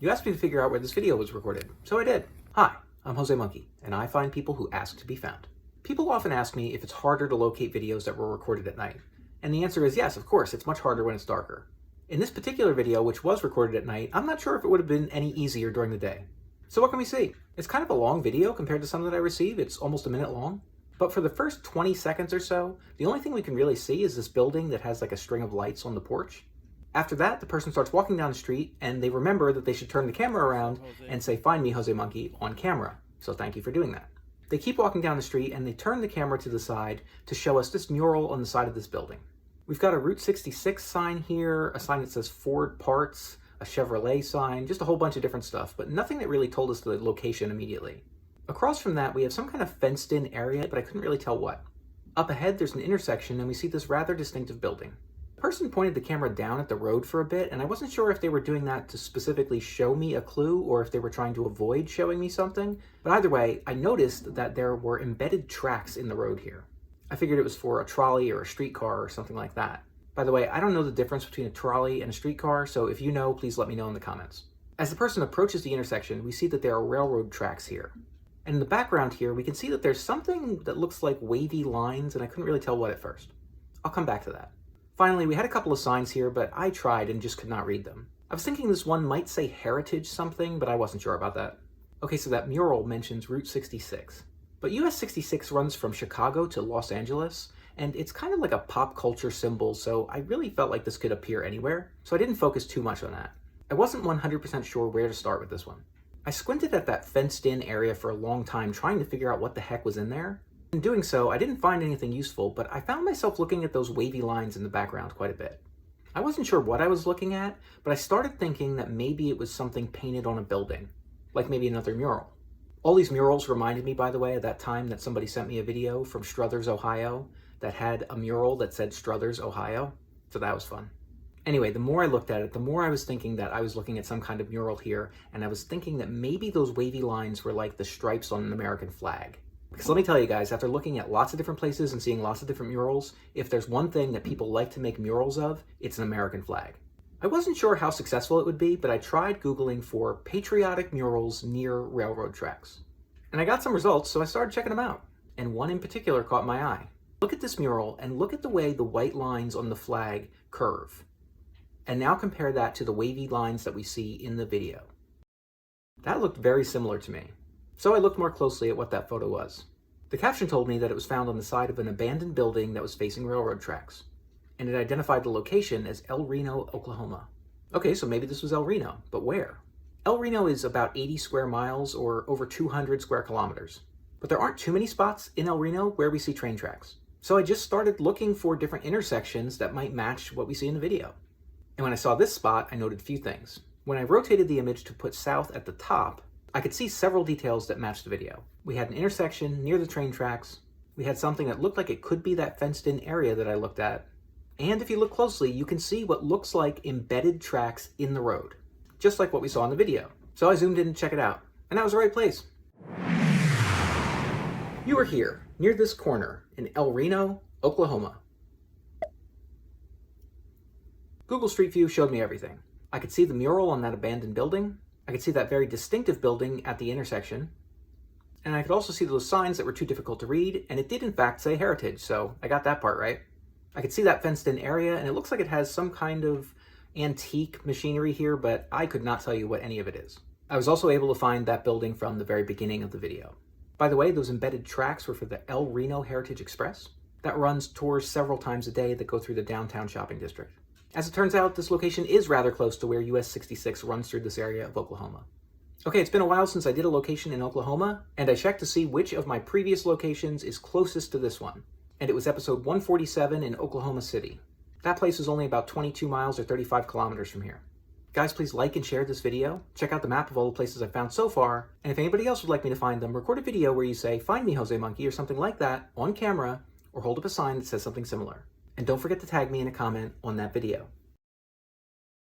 You asked me to figure out where this video was recorded, so I did. Hi, I'm Jose Monkey, and I find people who ask to be found. People often ask me if it's harder to locate videos that were recorded at night. And the answer is yes, of course, it's much harder when it's darker. In this particular video, which was recorded at night, I'm not sure if it would have been any easier during the day. So what can we see? It's kind of a long video compared to some that I receive. It's almost a minute long. But for the first 20 seconds or so, the only thing we can really see is this building that has like a string of lights on the porch. After that, the person starts walking down the street and they remember that they should turn the camera around and say, "Find me, Jose Monkey," on camera. So thank you for doing that. They keep walking down the street and they turn the camera to the side to show us this mural on the side of this building. We've got a Route 66 sign here, a sign that says Ford Parts, a Chevrolet sign, just a whole bunch of different stuff, but nothing that really told us the location immediately. Across from that, we have some kind of fenced-in area, but I couldn't really tell what. Up ahead, there's an intersection and we see this rather distinctive building. The person pointed the camera down at the road for a bit, and I wasn't sure if they were doing that to specifically show me a clue or if they were trying to avoid showing me something. But either way, I noticed that there were embedded tracks in the road here. I figured it was for a trolley or a streetcar or something like that. By the way, I don't know the difference between a trolley and a streetcar, so if you know, please let me know in the comments. As the person approaches the intersection, we see that there are railroad tracks here. And in the background here, we can see that there's something that looks like wavy lines, and I couldn't really tell what at first. I'll come back to that. Finally, we had a couple of signs here, but I tried and just could not read them. I was thinking this one might say heritage something, but I wasn't sure about that. Okay, so that mural mentions Route 66. But US 66 runs from Chicago to Los Angeles, and it's kind of like a pop culture symbol, so I really felt like this could appear anywhere, so I didn't focus too much on that. I wasn't 100% sure where to start with this one. I squinted at that fenced-in area for a long time trying to figure out what the heck was in there. In doing so, I didn't find anything useful, but I found myself looking at those wavy lines in the background quite a bit. I wasn't sure what I was looking at, but I started thinking that maybe it was something painted on a building, like maybe another mural. All these murals reminded me, by the way, of that time that somebody sent me a video from Struthers, Ohio, that had a mural that said Struthers, Ohio, so that was fun. Anyway, the more I looked at it, the more I was thinking that I was looking at some kind of mural here, and I was thinking that maybe those wavy lines were like the stripes on an American flag. Because let me tell you guys, after looking at lots of different places and seeing lots of different murals, if there's one thing that people like to make murals of, it's an American flag. I wasn't sure how successful it would be, but I tried Googling for patriotic murals near railroad tracks. And I got some results, so I started checking them out. And one in particular caught my eye. Look at this mural and look at the way the white lines on the flag curve. And now compare that to the wavy lines that we see in the video. That looked very similar to me. So I looked more closely at what that photo was. The caption told me that it was found on the side of an abandoned building that was facing railroad tracks, and it identified the location as El Reno, Oklahoma. Okay, so maybe this was El Reno, but where? El Reno is about 80 square miles or over 200 square kilometers. But there aren't too many spots in El Reno where we see train tracks. So I just started looking for different intersections that might match what we see in the video. And when I saw this spot, I noted a few things. When I rotated the image to put south at the top, I could see several details that matched the video. We had an intersection near the train tracks, we had something that looked like it could be that fenced-in area that I looked at, and if you look closely, you can see what looks like embedded tracks in the road, just like what we saw in the video. So I zoomed in to check it out, and that was the right place. You are here, near this corner, in El Reno, Oklahoma. Google Street View showed me everything. I could see the mural on that abandoned building, I could see that very distinctive building at the intersection, and I could also see those signs that were too difficult to read, and it did in fact say heritage, so I got that part right. I could see that fenced-in area, and it looks like it has some kind of antique machinery here, but I could not tell you what any of it is. I was also able to find that building from the very beginning of the video. By the way, those embedded tracks were for the El Reno Heritage Express. That runs tours several times a day that go through the downtown shopping district. As it turns out, this location is rather close to where US 66 runs through this area of Oklahoma. Okay, it's been a while since I did a location in Oklahoma, and I checked to see which of my previous locations is closest to this one. And it was episode 147 in Oklahoma City. That place is only about 22 miles or 35 kilometers from here. Guys, please like and share this video. Check out the map of all the places I've found so far. And if anybody else would like me to find them, record a video where you say, "Find me, Jose Monkey," or something like that on camera, or hold up a sign that says something similar. And don't forget to tag me in a comment on that video.